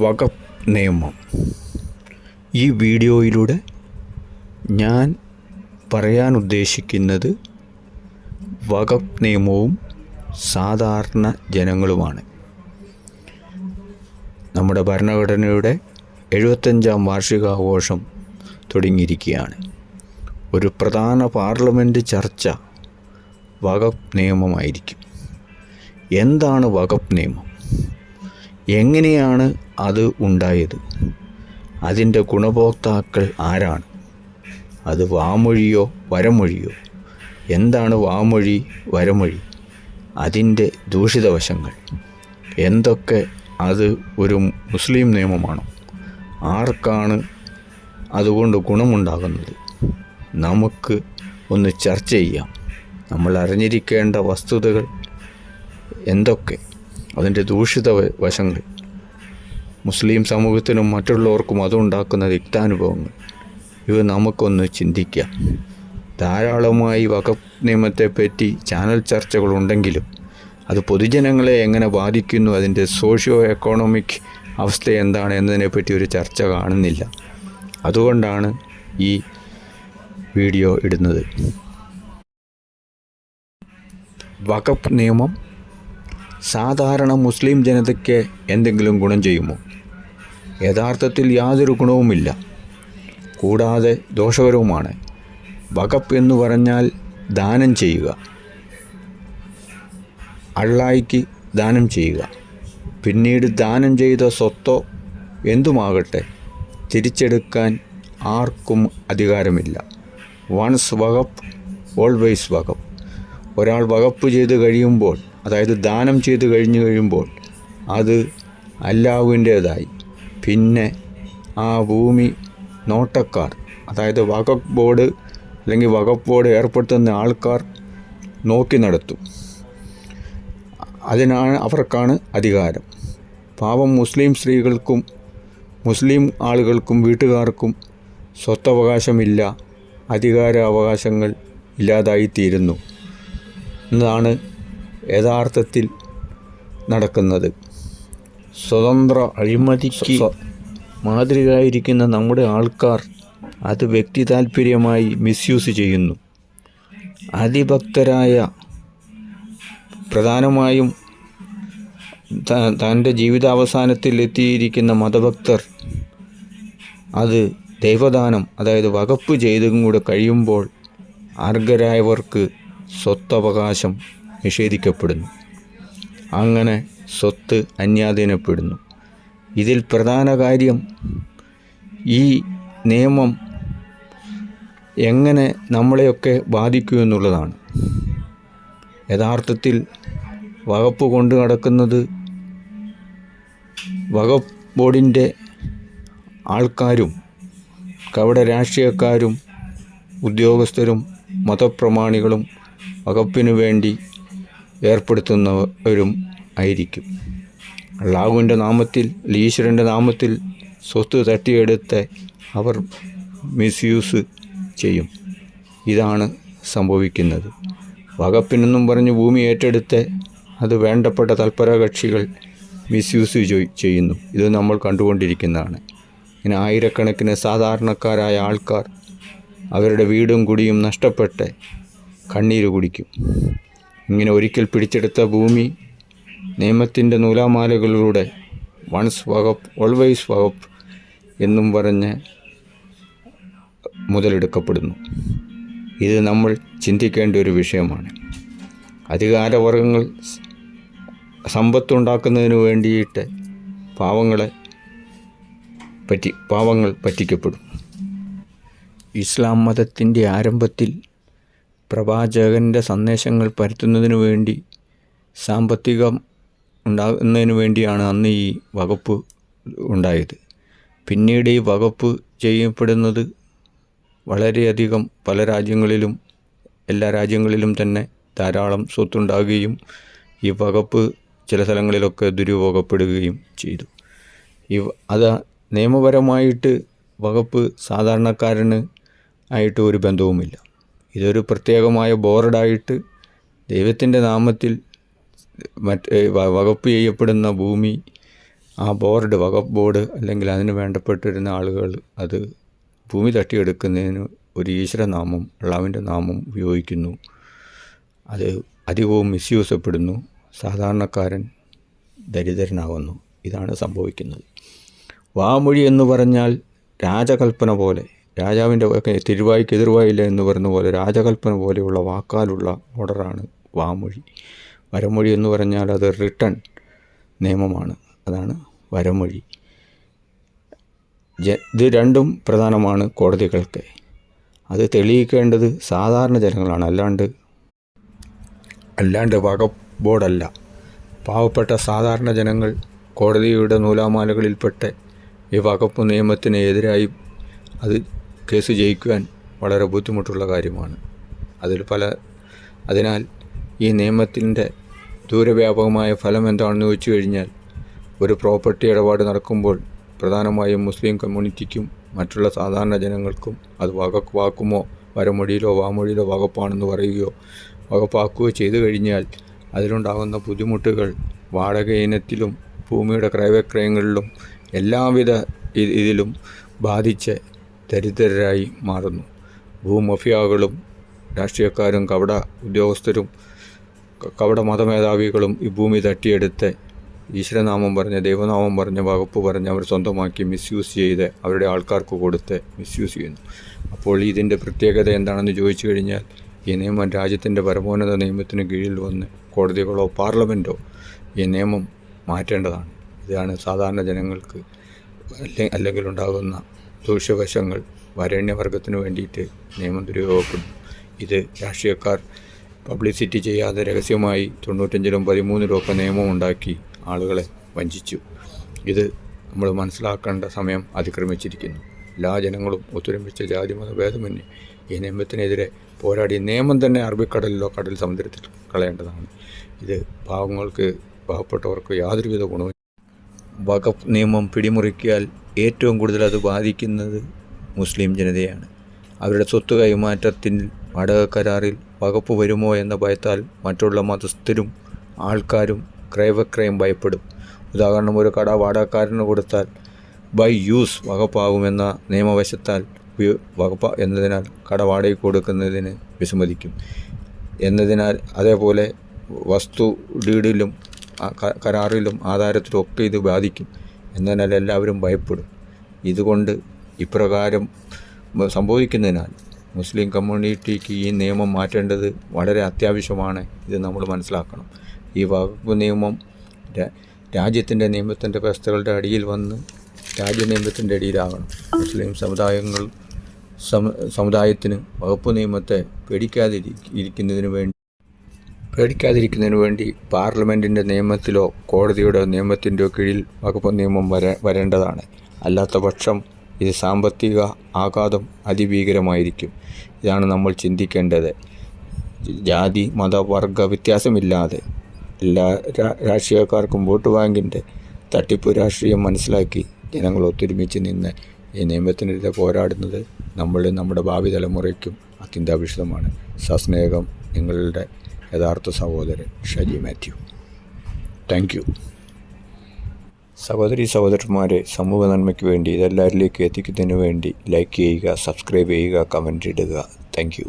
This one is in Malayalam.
വഖഫ് നിയമം. ഈ വീഡിയോയിലൂടെ ഞാൻ പറയാൻ ഉദ്ദേശിക്കുന്നത് വഖഫ് നിയമവും സാധാരണ ജനങ്ങളുമാണ്. നമ്മുടെ ഭരണഘടനയുടെ 75ാം വാർഷികാഘോഷം തുടങ്ങിയിരിക്കുകയാണ്. ഒരു പ്രധാന പാർലമെൻറ്റ് ചർച്ച വഖഫ് നിയമമായിരിക്കും. എന്താണ് വഖഫ് നിയമം? എങ്ങനെയാണ് അത് ഉണ്ടായത്? അതിൻ്റെ ഗുണഭോക്താക്കൾ ആരാണ്? അത് വാമൊഴിയോ വരമൊഴിയോ? എന്താണ് വാമൊഴി, വരമൊഴി? അതിൻ്റെ ദൂഷിതവശങ്ങൾ എന്തൊക്കെ? അത് ഒരു മുസ്ലിം നിയമമാണോ? ആർക്കാണ് അതുകൊണ്ട് ഗുണമുണ്ടാകുന്നത്? നമുക്ക് ഒന്ന് ചർച്ച ചെയ്യാം. നമ്മൾ അറിഞ്ഞിരിക്കേണ്ട വസ്തുതകൾ എന്തൊക്കെ, അതിൻ്റെ ദൂഷിത വശങ്ങൾ, മുസ്ലിം സമൂഹത്തിനും മറ്റുള്ളവർക്കും അതുണ്ടാക്കുന്ന തിക്താനുഭവങ്ങൾ, ഇവ നമുക്കൊന്ന് ചിന്തിക്കാം. ധാരാളമായി വഖഫ് നിയമത്തെപ്പറ്റി ചാനൽ ചർച്ചകളുണ്ടെങ്കിലും അത് പൊതുജനങ്ങളെ എങ്ങനെ ബാധിക്കുന്നു, അതിൻ്റെ സോഷ്യോ എക്കോണമിക് അവസ്ഥ എന്താണ് എന്നതിനെപ്പറ്റി ഒരു ചർച്ച കാണുന്നില്ല. അതുകൊണ്ടാണ് ഈ വീഡിയോ ഇടുന്നത്. വഖഫ് നിയമം സാധാരണ മുസ്ലിം ജനതയ്ക്ക് എന്തെങ്കിലും ഗുണം ചെയ്യുമോ? യഥാർത്ഥത്തിൽ യാതൊരു ഗുണവുമില്ല, കൂടാതെ ദോഷകരവുമാണ്. വഖഫ് എന്ന് പറഞ്ഞാൽ ദാനം ചെയ്യുക, അള്ളാഹ്ക്ക് ദാനം ചെയ്യുക. പിന്നീട് ദാനം ചെയ്ത സ്വത്തോ എന്തുമാകട്ടെ തിരിച്ചെടുക്കാൻ ആർക്കും അധികാരമില്ല. വൺസ് വഖഫ് ഓൾവേസ് വഖഫ്. ഒരാൾ വഖഫ് ചെയ്ത് കഴിയുമ്പോൾ, അതായത് ദാനം ചെയ്ത് കഴിയുമ്പോൾ അത് അല്ലാഹുവിൻ്റേതായി. പിന്നെ ആ ഭൂമി നോട്ടക്കാർ, അതായത് വഖഫ് ബോർഡ് അല്ലെങ്കിൽ വഖഫ് ബോർഡ് ഏർപ്പെടുത്തുന്ന ആൾക്കാർ നോക്കി നടത്തും. അവർക്കാണ് അധികാരം. പാവം മുസ്ലിം സ്ത്രീകൾക്കും മുസ്ലിം ആളുകൾക്കും വീട്ടുകാർക്കും സ്വത്തവകാശമില്ല, അധികാരാവകാശങ്ങൾ ഇല്ലാതായിത്തീരുന്നു എന്നതാണ് യഥാർത്ഥത്തിൽ നടക്കുന്നത്. സ്വതന്ത്ര അഴിമതിക്ക് മാതൃകയായിരിക്കുന്ന നമ്മുടെ ആൾക്കാർ അത് വ്യക്തി താൽപര്യമായി മിസ്യൂസ് ചെയ്യുന്നു. അതിഭക്തരായ, പ്രധാനമായും തൻ്റെ ജീവിതാവസാനത്തിൽ എത്തിയിരിക്കുന്ന മതഭക്തർ അത് ദൈവദാനം, അതായത് വഖഫ് ചെയ്തും കൂടെ കഴിയുമ്പോൾ അർഹരായവർക്ക് സ്വത്തവകാശം നിഷേധിക്കപ്പെടുന്നു. അങ്ങനെ സ്വത്ത് അന്യാധീനപ്പെടുന്നു. ഇതിൽ പ്രധാന കാര്യം ഈ നിയമം എങ്ങനെ നമ്മളെയൊക്കെ ബാധിക്കുമെന്നുള്ളതാണ്. യഥാർത്ഥത്തിൽ വഖഫ് കൊണ്ട് നടക്കുന്നത് വഖഫ് ബോർഡിൻ്റെ ആൾക്കാരും കപട രാഷ്ട്രീയക്കാരും ഉദ്യോഗസ്ഥരും മതപ്രമാണികളും വഖഫിനു വേണ്ടി ഏർപ്പെടുത്തുന്നവരും ആയിരിക്കും. അള്ളാഹുവിൻ്റെ നാമത്തിൽ, ഈശ്വരൻ്റെ നാമത്തിൽ സ്വത്ത് തട്ടിയെടുത്ത് അവർ മിസ്യൂസ് ചെയ്യും. ഇതാണ് സംഭവിക്കുന്നത്. വഖഫിനെന്നും പറഞ്ഞ് ഭൂമി ഏറ്റെടുത്ത് അത് വേണ്ടപ്പെട്ട തൽപര കക്ഷികൾ മിസ്യൂസ് ചെയ്യുന്നു. ഇത് നമ്മൾ കണ്ടുകൊണ്ടിരിക്കുന്നതാണ്. ഇങ്ങനെ ആയിരക്കണക്കിന് സാധാരണക്കാരായ ആൾക്കാർ അവരുടെ വീടും കുടിയും നഷ്ടപ്പെട്ട് കണ്ണീര് കുടിക്കും. ഇങ്ങനെ ഒരിക്കൽ പിടിച്ചെടുത്ത ഭൂമി നിയമത്തിൻ്റെ നൂലാമാലകളിലൂടെ വൺസ് വഖഫ് ഓൾവേസ് വഖഫ് എന്നും പറഞ്ഞ് മുതലെടുക്കപ്പെടുന്നു. ഇത് നമ്മൾ ചിന്തിക്കേണ്ട ഒരു വിഷയമാണ്. അധികാരവർഗങ്ങൾ സമ്പത്തുണ്ടാക്കുന്നതിന് വേണ്ടിയിട്ട് പാവങ്ങൾ പറ്റിക്കപ്പെടും. ഇസ്ലാം മതത്തിൻ്റെ ആരംഭത്തിൽ പ്രവാചകൻ്റെ സന്ദേശങ്ങൾ പരത്തുന്നതിനു വേണ്ടി സാമ്പത്തികം ഉണ്ടാകുന്നതിന് വേണ്ടിയാണ് അന്ന് ഈ വഖഫ് ഉണ്ടായത്. പിന്നീട് ഈ വഖഫ് ചെയ്യപ്പെടുന്നത് വളരെയധികം പല രാജ്യങ്ങളിലും, എല്ലാ രാജ്യങ്ങളിലും തന്നെ ധാരാളം സ്വത്തുണ്ടാകുകയും ഈ വഖഫ് ചില സ്ഥലങ്ങളിലൊക്കെ ദുരുപയോഗപ്പെടുകയും ചെയ്തു. അത് നിയമപരമായിട്ട് വഖഫ് സാധാരണക്കാരന് ആയിട്ട് ഒരു ബന്ധവുമില്ല. ഇതൊരു പ്രത്യേകമായ ബോർഡായിട്ട് ദൈവത്തിൻ്റെ നാമത്തിൽ വഖഫ് ചെയ്യപ്പെടുന്ന ഭൂമി ആ ബോർഡ്, വഖഫ് ബോർഡ് അല്ലെങ്കിൽ അതിന് വേണ്ടപ്പെട്ടിരുന്ന ആളുകൾ അത് ഭൂമി തട്ടിയെടുക്കുന്നതിന് ഒരു ഈശ്വരനാമം, അള്ളാഹുവിൻ്റെ നാമം ഉപയോഗിക്കുന്നു. അത് അധികവും മിസ്യൂസപ്പെടുന്നു. സാധാരണക്കാരൻ ദരിദ്രനാകുന്നു. ഇതാണ് സംഭവിക്കുന്നത്. വാമൊഴി എന്ന് പറഞ്ഞാൽ രാജകൽപ്പന പോലെ, രാജാവിൻ്റെ തിരുവായ്ക്ക് എതിർവായില്ല എന്ന് പറയുന്ന പോലെ രാജകൽപ്പന പോലെയുള്ള വാക്കാലുള്ള ഓർഡറാണ് വാമൊഴി. വരമൊഴി എന്ന് പറഞ്ഞാൽ അത് റിട്ടൺ നിയമമാണ്. അതാണ് വരമൊഴി. ഇത് രണ്ടും പ്രധാനമാണ് കോടതികൾക്ക്. അത് തെളിയിക്കേണ്ടത് സാധാരണ ജനങ്ങളാണ്, അല്ലാണ്ട് വഖഫ് ബോർഡല്ല. പാവപ്പെട്ട സാധാരണ ജനങ്ങൾ കോടതിയുടെ നൂലാമാലകളിൽപ്പെട്ട് ഈ വഖഫ് നിയമത്തിന് എതിരായി അത് കേസ് ജയിക്കുവാൻ വളരെ ബുദ്ധിമുട്ടുള്ള കാര്യമാണ്. അതിനാൽ ഈ നിയമത്തിൻ്റെ ദൂരവ്യാപകമായ ഫലം എന്താണെന്ന് ചോദിച്ചു കഴിഞ്ഞാൽ, ഒരു പ്രോപ്പർട്ടി ഇടപാട് നടക്കുമ്പോൾ പ്രധാനമായും മുസ്ലിം കമ്മ്യൂണിറ്റിക്കും മറ്റുള്ള സാധാരണ ജനങ്ങൾക്കും അത് വഖഫാക്കുമോ വരമൊഴിയിലോ വാമൊഴിയിലോ വഖഫാണെന്ന് പറയുകയോ വഖഫാക്കുകയോ ചെയ്തു കഴിഞ്ഞാൽ അതിലുണ്ടാകുന്ന ബുദ്ധിമുട്ടുകൾ വാടക ഇനത്തിലും ഭൂമിയുടെ ക്രയവിക്രയങ്ങളിലും എല്ലാവിധ ഇതിലും ബാധിച്ച് ദരിദ്രരായി മാറുന്നു. ഭൂമഫിയാകളും രാഷ്ട്രീയക്കാരും കപട ഉദ്യോഗസ്ഥരും കപട മതമേധാവികളും ഈ ഭൂമി തട്ടിയെടുത്ത് ഈശ്വരനാമം പറഞ്ഞ് ദൈവനാമം പറഞ്ഞ് വകുപ്പ് പറഞ്ഞ് അവർ സ്വന്തമാക്കി മിസ്യൂസ് ചെയ്ത് അവരുടെ ആൾക്കാർക്ക് കൊടുത്ത് മിസ്യൂസ് ചെയ്യുന്നു. അപ്പോൾ ഇതിൻ്റെ പ്രത്യേകത എന്താണെന്ന് ചോദിച്ചു കഴിഞ്ഞാൽ, ഈ നിയമം രാജ്യത്തിൻ്റെ പരമോന്നത നിയമത്തിന് കീഴിൽ വന്ന് കോടതികളോ പാർലമെൻറ്റോ ഈ നിയമം മാറ്റേണ്ടതാണ്. ഇതാണ് സാധാരണ ജനങ്ങൾക്ക് അല്ലെങ്കിൽ ഉണ്ടാകുന്ന ദൂഷ്യവശങ്ങൾ. വരേണ്യവർഗത്തിന് വേണ്ടിയിട്ട് നിയമം ദുരുപയോഗപ്പെടുന്നു. ഇത് രാഷ്ട്രീയക്കാർ പബ്ലിസിറ്റി ചെയ്യാതെ രഹസ്യമായി 95-ലും 13-ലും ഒക്കെ നിയമമുണ്ടാക്കി ആളുകളെ വഞ്ചിച്ചു. ഇത് നമ്മൾ മനസ്സിലാക്കേണ്ട സമയം അതിക്രമിച്ചിരിക്കുന്നു. എല്ലാ ജനങ്ങളും ഒത്തൊരുമിച്ച ജാതി മതഭേദമന്യേ ഈ നിയമത്തിനെതിരെ പോരാടി നിയമം തന്നെ അറബിക്കടലിലോ കടൽ സമുദ്രത്തിൽ കളയേണ്ടതാണ്. ഇത് പാവപ്പെട്ടവർക്ക് യാതൊരുവിധ ഗുണവും. വഖഫ് നിയമം പിടിമുറുക്കിയാൽ ഏറ്റവും കൂടുതൽ അത് ബാധിക്കുന്നത് മുസ്ലിം ജനതയാണ്. അവരുടെ സ്വത്ത് കൈമാറ്റത്തിൽ വാടക കരാറിൽ വഖഫ് വരുമോ എന്ന ഭയത്താൽ മറ്റുള്ള മതസ്ഥരും ആൾക്കാരും ക്രയവിക്രയം ഭയപ്പെടും. ഉദാഹരണം, ഒരു കട വാടകക്കാരന് കൊടുത്താൽ ബൈ യൂസ് വഖഫാകുമെന്ന നിയമവശത്താൽ വഖഫ് എന്നതിനാൽ കട വാടകയ്ക്ക് കൊടുക്കുന്നതിന് വിസമ്മതിക്കും എന്നതിനാൽ, അതേപോലെ വസ്തു ഡീഡിലും കരാറിലും ആധാരത്തിലും ഒക്കെ ഇത് ബാധിക്കും എന്നതിനാൽ എല്ലാവരും ഭയപ്പെടും. ഇതുകൊണ്ട് ഇപ്രകാരം സംഭവിക്കുന്നതിനാൽ മുസ്ലിം കമ്മ്യൂണിറ്റിക്ക് ഈ നിയമം മാറ്റേണ്ടത് വളരെ അത്യാവശ്യമാണ്. ഇത് നമ്മൾ മനസ്സിലാക്കണം. ഈ വഖഫ് നിയമം രാജ്യത്തിൻ്റെ നിയമത്തിൻ്റെ വ്യവസ്ഥകളുടെ അടിയിൽ വന്ന് രാജ്യ നിയമത്തിൻ്റെ അടിയിലാകണം. മുസ്ലിം സമുദായത്തിന് വഖഫ് നിയമത്തെ പേടിക്കാതിരിക്കുന്നതിന് വേണ്ടി പാർലമെൻറ്റിൻ്റെ നിയമത്തിലോ കോടതിയുടെ നിയമത്തിൻ്റെയോ കീഴിൽ വഖഫ് നിയമം വരേണ്ടതാണ്. അല്ലാത്ത പക്ഷം ഇത് സാമ്പത്തിക ആഘാതം അതിഭീകരമായിരിക്കും. ഇതാണ് നമ്മൾ ചിന്തിക്കേണ്ടത്. ജാതി മതവർഗ വ്യത്യാസമില്ലാതെ എല്ലാ രാഷ്ട്രീയക്കാർക്കും വോട്ട് ബാങ്കിൻ്റെ തട്ടിപ്പ് രാഷ്ട്രീയം മനസ്സിലാക്കി ജനങ്ങൾ ഒത്തൊരുമിച്ച് നിന്ന് ഈ നിയമത്തിനെതിരെ പോരാടുന്നത് നമ്മുടെ ഭാവി തലമുറയ്ക്കും അത്യന്താപേക്ഷിതമാണ്. സസ്നേഹം, നിങ്ങളുടെ യഥാർത്ഥ സഹോദരൻ ഷജി മാത്യു. Thank you. സഹോദരന്മാരെ, സമൂഹ നന്മയ്ക്ക് വേണ്ടി ഇതെല്ലാവരിലേക്ക് എത്തിക്കുന്നതിന് വേണ്ടി ലൈക്ക് ചെയ്യുക, സബ്സ്ക്രൈബ് ചെയ്യുക, കമൻ്റ് ഇടുക. Thank you.